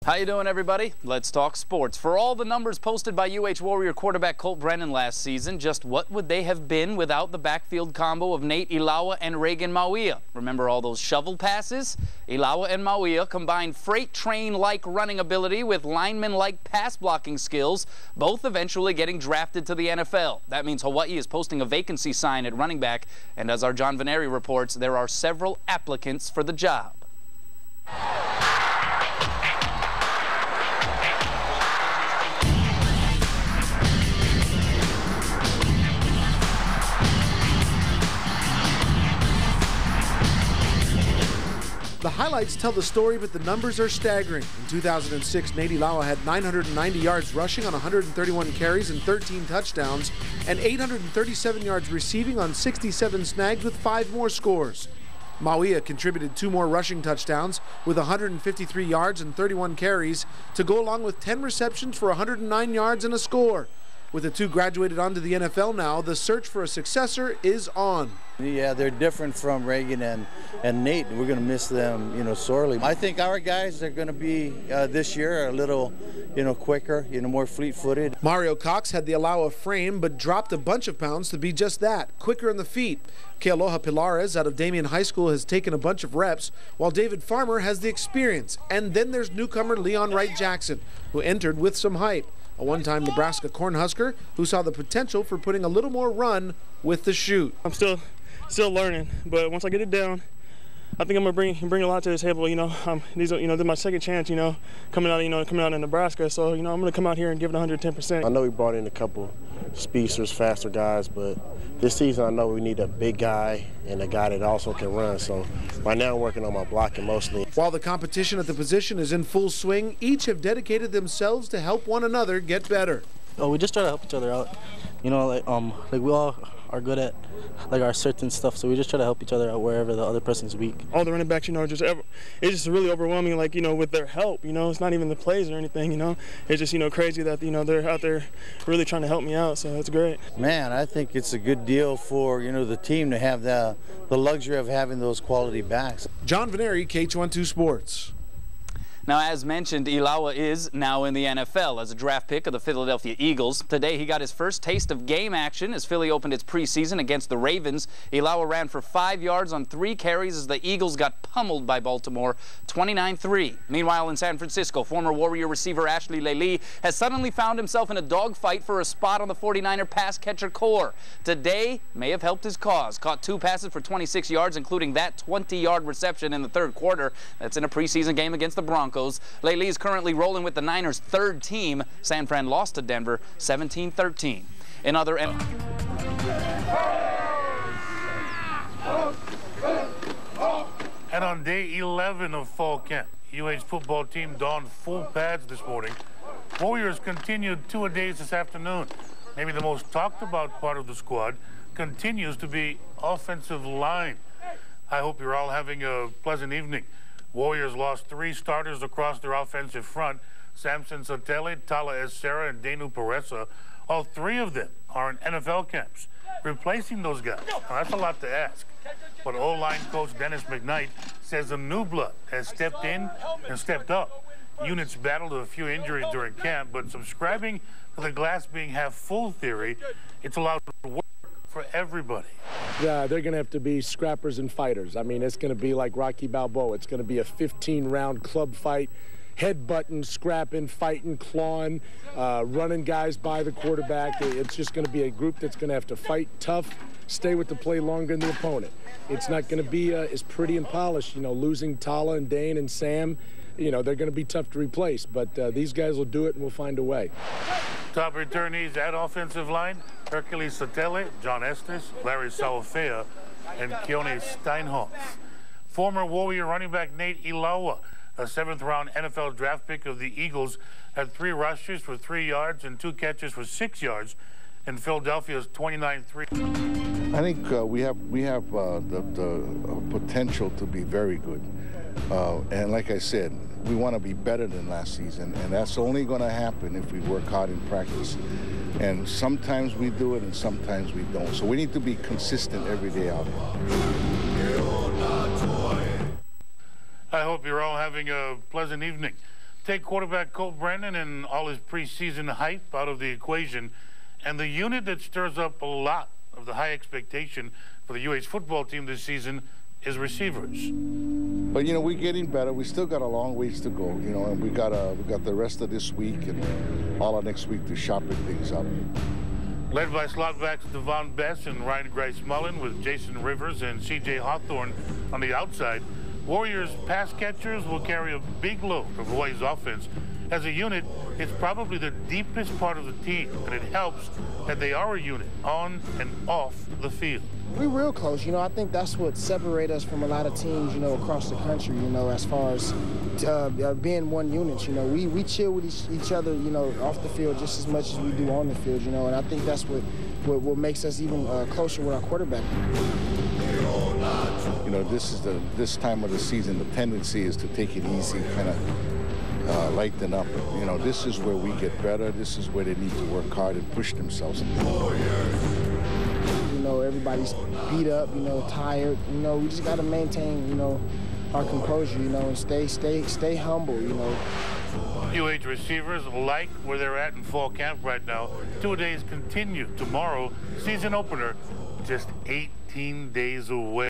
How you doing, everybody? Let's talk sports. For all the numbers posted by UH Warrior quarterback Colt Brennan last season, just what would they have been without the backfield combo of Nate Ilawa and Reagan Mawia? Remember all those shovel passes? Ilawa and Mawia combined freight train-like running ability with lineman-like pass blocking skills, both eventually getting drafted to the NFL. That means Hawaii is posting a vacancy sign at running back, and as our John Veneri reports, there are several applicants for the job. The highlights tell the story, but the numbers are staggering. In 2006, Nate Ilawa had 990 yards rushing on 131 carries and 13 touchdowns, and 837 yards receiving on 67 snags with 5 more scores. Mawia contributed 2 more rushing touchdowns with 153 yards and 31 carries to go along with 10 receptions for 109 yards and a score. With the two graduated onto the NFL now, the search for a successor is on. Yeah, they're different from Reagan and Nate. We're going to miss them, sorely. I think our guys are going to be this year a little, quicker, more fleet-footed. Mario Cox had the Ilawa frame, but dropped a bunch of pounds to be just that, quicker in the feet. Kealoha Pilares out of Damien High School has taken a bunch of reps, while David Farmer has the experience. And then there's newcomer Leon Wright Jackson, who entered with some hype. A one-time Nebraska Cornhusker who saw the potential for putting a little more run with the shoot. I'm still learning, but once I get it down, I think I'm gonna bring a lot to the table. This is my second chance, coming out in Nebraska. So I'm gonna come out here and give it 110%. I know we brought in a couple speedsters, faster guys, but this season I know we need a big guy and a guy that also can run. So right now I'm working on my blocking mostly. While the competition at the position is in full swing, each have dedicated themselves to help one another get better. We just try to help each other out. Like we all are good at our certain stuff, so we just try to help each other out wherever the other person's weak. All the running backs, it's just really overwhelming, with their help, it's not even the plays or anything, It's just, crazy that, they're out there really trying to help me out, so it's great. Man, I think it's a good deal for, the team to have the luxury of having those quality backs. John Veneri, KH12 Sports. Now, as mentioned, Ilawa is now in the NFL as a draft pick of the Philadelphia Eagles. Today, he got his first taste of game action as Philly opened its preseason against the Ravens. Ilawa ran for 5 yards on 3 carries as the Eagles got pummeled by Baltimore, 29-3. Meanwhile, in San Francisco, former Warrior receiver Ashley Lely has suddenly found himself in a dogfight for a spot on the 49er pass catcher core. Today may have helped his cause. Caught 2 passes for 26 yards, including that 20-yard reception in the third quarter. That's in a preseason game against the Broncos. Lely is currently rolling with the Niners' third team. San Fran lost to Denver 17-13. In other and on day 11 of fall camp, UH football team donned full pads this morning. Warriors continued 2-a-days this afternoon. Maybe the most talked about part of the squad continues to be offensive line. I hope you're all having a pleasant evening. Warriors lost 3 starters across their offensive front. Samson Satele, Tala Esera, and Danu Peresa. All 3 of them are in NFL camps. Replacing those guys, now that's a lot to ask. But O-line coach Dennis McKnight says the new blood has stepped in and stepped up. Units battled a few injuries during camp, but subscribing to the glass being half full theory, it's allowed work for everybody. Yeah, they're going to have to be scrappers and fighters. I mean, it's going to be like Rocky Balboa. It's going to be a 15-round club fight, headbutting, scrapping, fighting, clawing, running guys by the quarterback. It's just going to be a group that's going to have to fight tough, stay with the play longer than the opponent. It's not going to be as pretty and polished. Losing Tala and Dane and Sam, they're going to be tough to replace. But these guys will do it, and we'll find a way. Top returnees at offensive line, Hercules Satele, John Estes, Larry Saufea, and Keone Steinhoff. Former Warrior running back Nate Ilawa, a 7th-round NFL draft pick of the Eagles, had 3 rushes for 3 yards and 2 catches for 6 yards in Philadelphia's 29-3. I think we have the potential to be very good. And like I said, we want to be better than last season, and that's only going to happen if we work hard in practice. And sometimes we do it and sometimes we don't. So we need to be consistent every day out there. I hope you're all having a pleasant evening. Take quarterback Colt Brennan and all his preseason hype out of the equation, and the unit that stirs up a lot of the high expectation for the UH football team this season is receivers. But you know, we're getting better. We still got a long ways to go. You know, and we got the rest of this week and all of next week to sharpen things up. Led by slot backs Devon Bess and Ryan Grice Mullen, with Jason Rivers and C.J. Hawthorne on the outside, Warriors pass catchers will carry a big load of Hawaii's offense. As a unit, it's probably the deepest part of the team, and it helps that they are a unit on and off the field. We're real close. You know, I think that's what separates us from a lot of teams, you know, across the country, you know, as far as being one unit. You know, we chill with each other, you know, off the field just as much as we do on the field, you know, and I think that's what makes us even closer with our quarterback. You know, this time of the season, the tendency is to take it easy, kind of lighten up. You know, this is where we get better. This is where they need to work hard and push themselves. You know, everybody's beat up, you know, tired. You know, we just got to maintain, you know, our composure, you know, and stay humble, you know. UH receivers like where they're at in fall camp right now. 2 days continue. Tomorrow, season opener, just 18 days away.